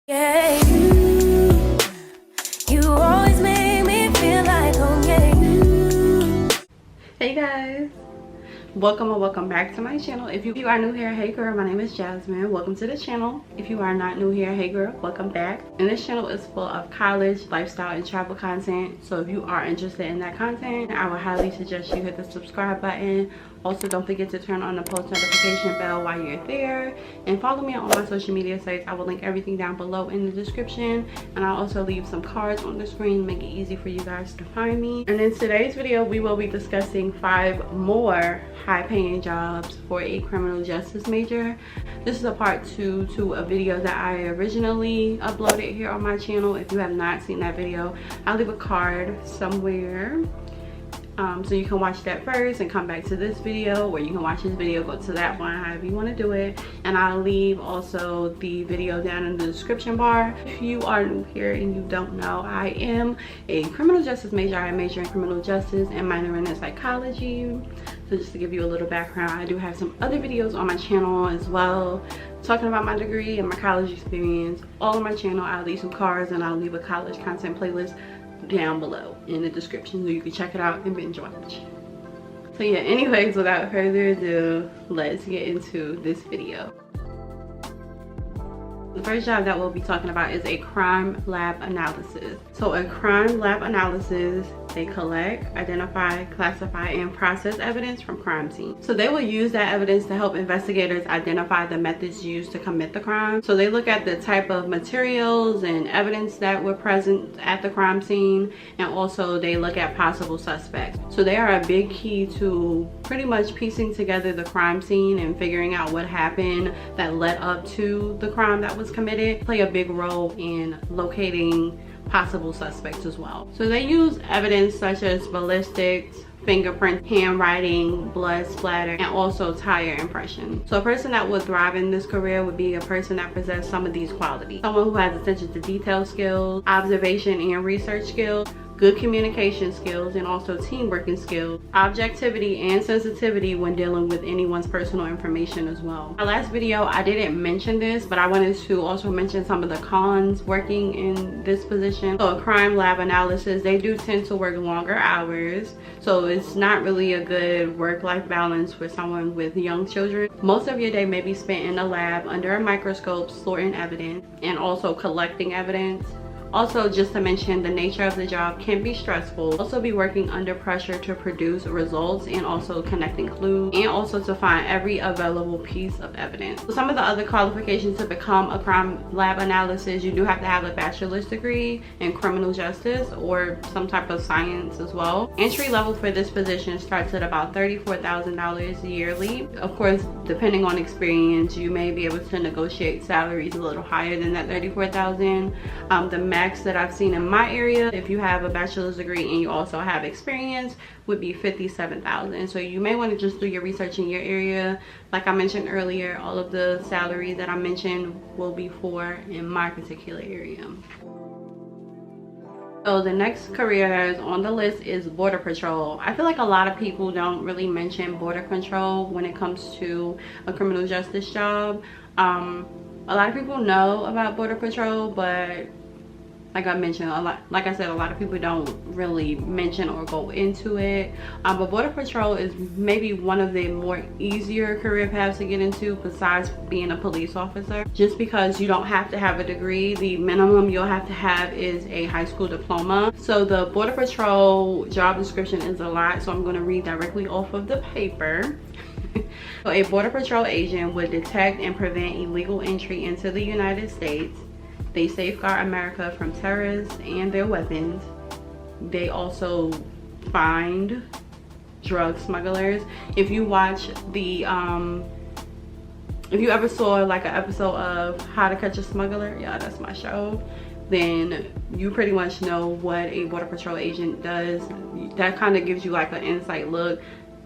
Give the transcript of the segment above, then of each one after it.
Yeah, you always make me feel like home, yeah. Hey guys, welcome or welcome back to my channel. If you are new here, hey girl, my name is Jasmine. Welcome to the channel. If you are not new here, hey girl, welcome back. And this channel is full of college, lifestyle, and travel content. So if you are interested in that content, I would highly suggest you hit the subscribe button. Also, don't forget to turn on the post notification bell while you're there, and follow me on all my social media sites. I will link everything down below in the description, and I'll also leave some cards on the screen, make it easy for you guys to find me. And in today's video, we will be discussing 5 more high-paying jobs for a criminal justice major. This is a part 2 to a video that I originally uploaded here on my channel. If you have not seen that video, I'll leave a card somewhere. So you can watch that first and come back to this video, or you can watch this video, go to that one, however you want to do it. And I'll leave also the video down in the description bar. If you are new here and you don't know, I am a criminal justice major. I major in criminal justice and minoring in psychology. So just to give you a little background, I do have some other videos on my channel as well, talking about my degree and my college experience. All on my channel. I'll leave some cards and I'll leave a college content playlist down below in the description so you can check it out and binge watch. So yeah, anyways, without further ado, let's get into this video. The first job that we'll be talking about is a crime lab analysis. So a crime lab analysis, they collect, identify, classify, and process evidence from crime scenes. So they will use that evidence to help investigators identify the methods used to commit the crime. So they look at the type of materials and evidence that were present at the crime scene, and also they look at possible suspects. So they are a big key to pretty much piecing together the crime scene and figuring out what happened that led up to the crime that was committed. Play a big role in locating possible suspects as well. So they use evidence such as ballistics, fingerprint, handwriting, blood splatter, and also tire impression. So a person that would thrive in this career would be a person that possesses some of these qualities. Someone who has attention to detail skills, observation and research skills, good communication skills, and also team working skills, objectivity and sensitivity when dealing with anyone's personal information as well. My last video, I didn't mention this, but I wanted to also mention some of the cons working in this position. So a crime lab analysis, they do tend to work longer hours, so it's not really a good work-life balance for someone with young children. Most of your day may be spent in a lab under a microscope, sorting evidence and also collecting evidence. Also, just to mention, the nature of the job can be stressful. Also be working under pressure to produce results and also connecting clues, and also to find every available piece of evidence. So some of the other qualifications to become a crime lab analysis, you do have to have a bachelor's degree in criminal justice or some type of science as well. Entry level for this position starts at about $34,000 yearly. Of course, depending on experience, you may be able to negotiate salaries a little higher than that $34,000. The max that I've seen in my area, if you have a bachelor's degree and you also have experience, would be $57,000. So you may want to just do your research in your area. Like I mentioned earlier, all of the salaries that I mentioned will be for in my particular area. So the next career that is on the list is border patrol. I feel like a lot of people don't really mention border control when it comes to a criminal justice job. A lot of people know about border patrol, but like I mentioned, a lot of people don't really mention or go into it. But border patrol is maybe one of the more easier career paths to get into besides being a police officer, just because you don't have to have a degree. The minimum you'll have to have is a high school diploma. So the border patrol job description is a lot, so I'm going to read directly off of the paper. So a border patrol agent would detect and prevent illegal entry into the United States. They safeguard America from terrorists and their weapons. They also find drug smugglers. If you watch the if you ever saw like an episode of How to Catch a Smuggler, yeah, that's my show, then you pretty much know what a border patrol agent does. That kind of gives you like an inside look.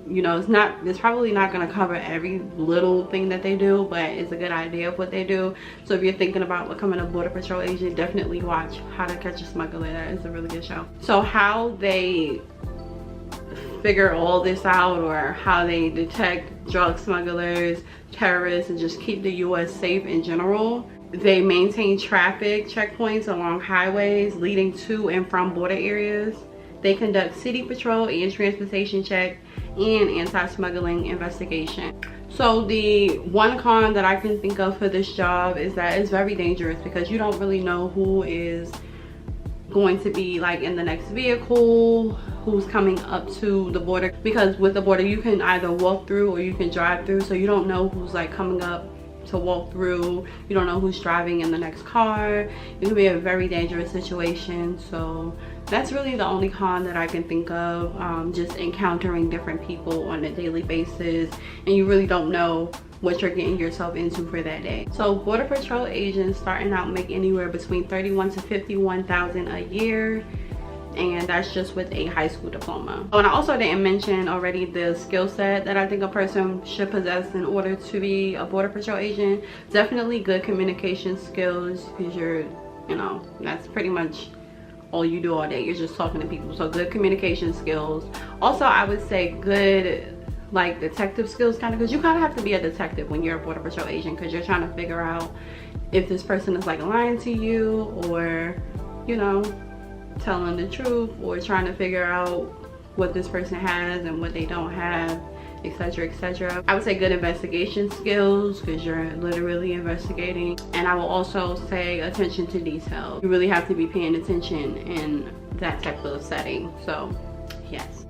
You know, it's probably not going to cover every little thing that they do, but it's a good idea of what they do. So if you're thinking about becoming a border patrol agent, definitely watch How to Catch a Smuggler. That is a really good show. So how they figure all this out, or how they detect drug smugglers, terrorists, and just keep the US safe in general, They maintain traffic checkpoints along highways leading to and from border areas. They conduct city patrol and transportation check and anti-smuggling investigation. So the one con that I can think of for this job is that it's very dangerous because you don't really know who is going to be like in the next vehicle, who's coming up to the border, because with the border you can either walk through or you can drive through, so you don't know who's like coming up to walk through. You don't know who's driving in the next car. It can be a very dangerous situation. So that's really the only con that I can think of, just encountering different people on a daily basis, and you really don't know what you're getting yourself into for that day. So border patrol agents starting out make anywhere between 31 to 51,000 a year, and that's just with a high school diploma. Oh, and I also didn't mention already the skill set that I think a person should possess in order to be a border patrol agent. Definitely good communication skills, because you're, you know, that's pretty much all you do all day. You're just talking to people. So good communication skills. Also, I would say good like detective skills, kind of, because you kind of have to be a detective when you're a border patrol agent, because you're trying to figure out if this person is like lying to you, or, you know, telling the truth, or trying to figure out what this person has and what they don't have, etc, etc. I would say good investigation skills, because you're literally investigating. And I will also say attention to detail. You really have to be paying attention in that type of setting. So yes.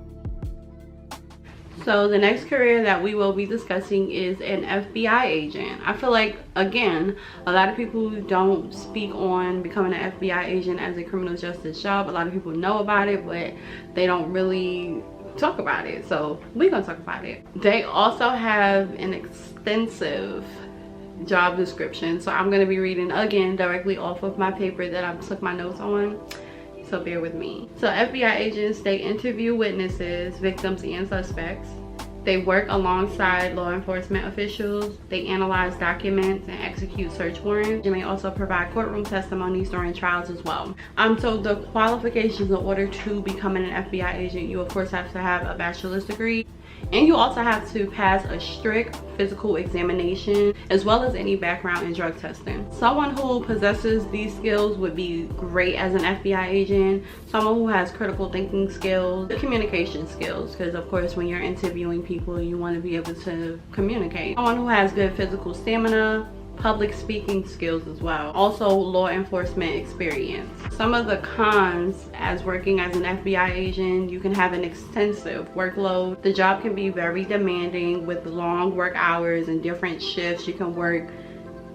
So the next career that we will be discussing is an FBI agent. I feel like, again, a lot of people don't speak on becoming an FBI agent as a criminal justice job. A lot of people know about it, but they don't really talk about it. So we're gonna talk about it. They also have an extensive job description. So I'm gonna be reading again directly off of my paper that I took my notes on. So bear with me. So FBI agents, they interview witnesses, victims, and suspects. They work alongside law enforcement officials. They analyze documents and execute search warrants. And they also provide courtroom testimonies during trials as well. So the qualifications in order to become an FBI agent, you of course have to have a bachelor's degree. And you also have to pass a strict physical examination, as well as any background and drug testing. Someone who possesses these skills would be great as an FBI agent. Someone who has critical thinking skills, communication skills, because of course when you're interviewing people, you want to be able to communicate. Someone who has good physical stamina, public speaking skills as well. Also law enforcement experience. Some of the cons as working as an FBI agent: you can have an extensive workload. The job can be very demanding with long work hours and different shifts. You can work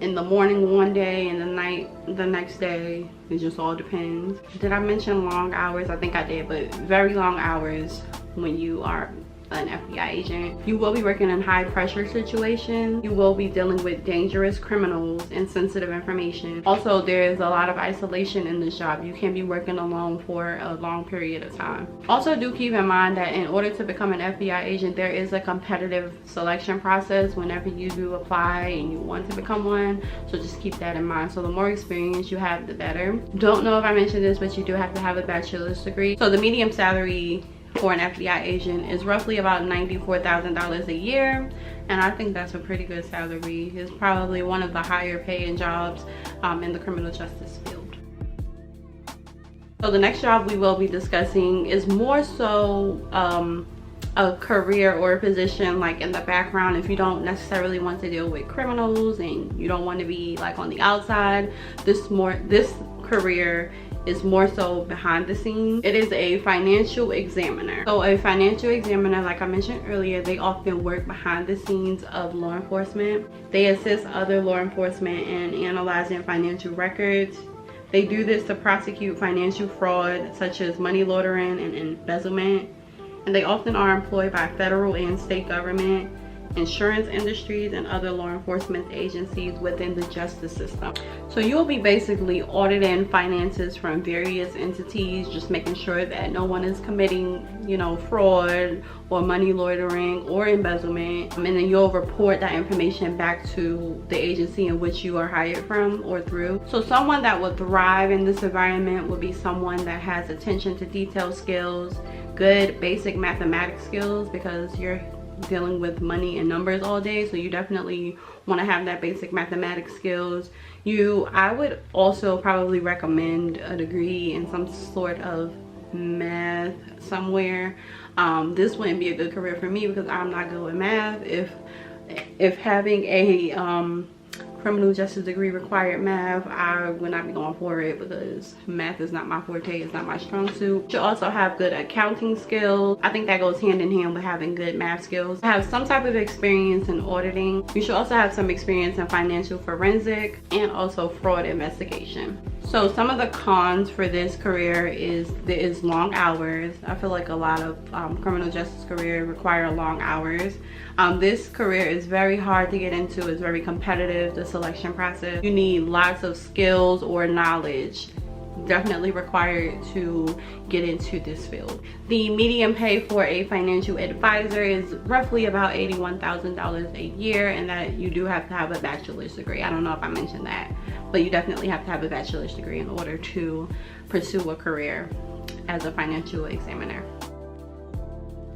in the morning one day and the night the next day. It just all depends. Did I mention long hours? I think I did, but very long hours when you are an FBI agent. You will be working in high pressure situations. You will be dealing with dangerous criminals and sensitive information. Also, there is a lot of isolation in this job. You can be working alone for a long period of time. Also, do keep in mind that in order to become an FBI agent, there is a competitive selection process whenever you do apply and you want to become one. So just keep that in mind. So the more experience you have, the better. Don't know if I mentioned this, but you do have to have a bachelor's degree. So the median salary for an FBI agent is roughly about $94,000 a year, and I think that's a pretty good salary. It's probably one of the higher paying jobs in the criminal justice field. So the next job we will be discussing is more so a career or a position like in the background. If you don't necessarily want to deal with criminals and you don't want to be like on the outside, this career is more so behind the scenes. It is a financial examiner. So a financial examiner, like I mentioned earlier, they often work behind the scenes of law enforcement. They assist other law enforcement in analyzing financial records. They do this to prosecute financial fraud such as money laundering and embezzlement. And they often are employed by federal and state government, insurance industries, and other law enforcement agencies within the justice system. So you'll be basically auditing finances from various entities, just making sure that no one is committing, you know, fraud or money laundering or embezzlement. And then you'll report that information back to the agency in which you are hired from or through. So someone that would thrive in this environment would be someone that has attention to detail skills, good basic mathematics skills, because you're dealing with money and numbers all day, so you definitely want to have that basic mathematics skills. I would also probably recommend a degree in some sort of math somewhere. This wouldn't be a good career for me because I'm not good with math. If having a criminal justice degree required math, I would not be going for it because math is not my forte, it's not my strong suit. You should also have good accounting skills. I think that goes hand in hand with having good math skills. Have some type of experience in auditing. You should also have some experience in financial forensic and also fraud investigation. So some of the cons for this career is there is long hours. I feel like a lot of criminal justice careers require long hours. This career is very hard to get into. It's very competitive, the selection process. You need lots of skills or knowledge definitely required to get into this field. The median pay for a financial advisor is roughly about $81,000 a year, and that you do have to have a bachelor's degree. I don't know if I mentioned that, but you definitely have to have a bachelor's degree in order to pursue a career as a financial examiner.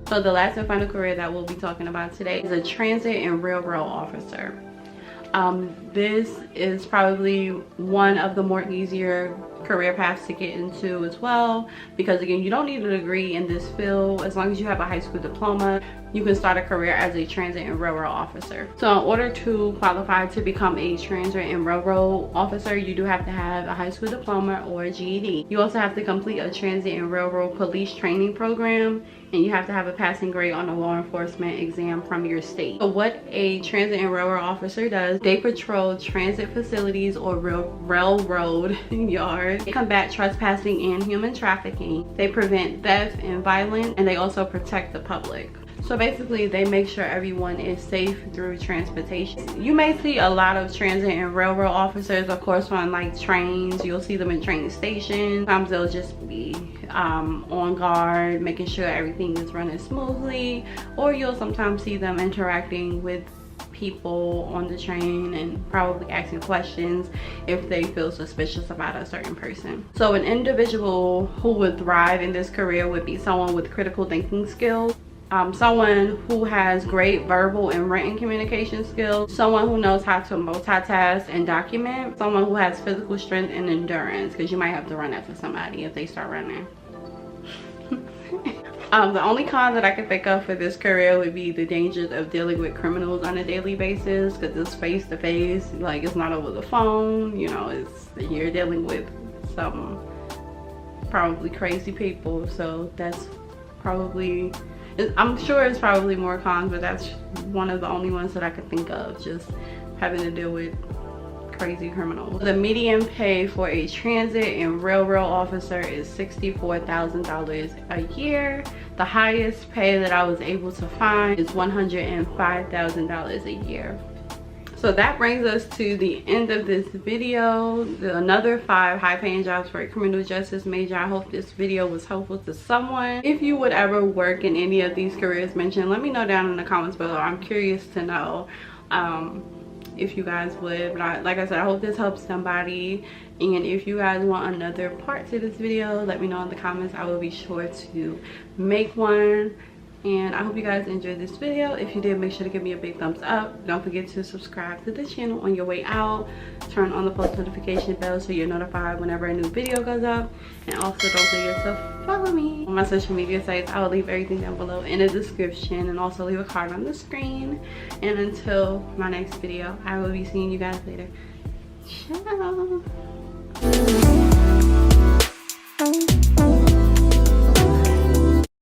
So the last and final career that we'll be talking about today is a transit and railroad officer. This is probably one of the more easier career paths to get into as well, because again, you don't need a degree in this field. As long as you have a high school diploma, you can start a career as a transit and railroad officer. So in order to qualify to become a transit and railroad officer, you do have to have a high school diploma or a GED. You also have to complete a transit and railroad police training program, and you have to have a passing grade on a law enforcement exam from your state. So what a transit and railroad officer does, they patrol transit facilities or railroad yards. They combat trespassing and human trafficking. They prevent theft and violence, and they also protect the public. So basically, they make sure everyone is safe through transportation. You may see a lot of transit and railroad officers, of course, on like trains. You'll see them in train stations. Sometimes they'll just be on guard, making sure everything is running smoothly. Or you'll sometimes see them interacting with people on the train and probably asking questions if they feel suspicious about a certain person. So an individual who would thrive in this career would be someone with critical thinking skills, someone who has great verbal and written communication skills, someone who knows how to multitask and document, someone who has physical strength and endurance, because you might have to run after somebody if they start running. The only con that I can think of for this career would be the dangers of dealing with criminals on a daily basis, because it's face to face, like it's not over the phone, you know, you're dealing with some probably crazy people. So that's probably, I'm sure it's probably more cons, but that's one of the only ones that I could think of, just having to deal with crazy criminals. The median pay for a transit and railroad officer is $64,000 a year. The highest pay that I was able to find is $105,000 a year. So that brings us to the end of this video. Another 5 high-paying jobs for a criminal justice major. I hope this video was helpful to someone. If you would ever work in any of these careers mentioned, let me know down in the comments below. I'm curious to know if you guys would. But like I said, I hope this helps somebody. And if you guys want another part to this video, let me know in the comments. I will be sure to make one. And I hope you guys enjoyed this video. If you did, make sure to give me a big thumbs up. Don't forget to subscribe to the channel on your way out. Turn on the post notification bell so you're notified whenever a new video goes up. And also don't forget to follow me on my social media sites. I will leave everything down below in the description, and also leave a card on the screen. And until my next video, I will be seeing you guys later. Ciao.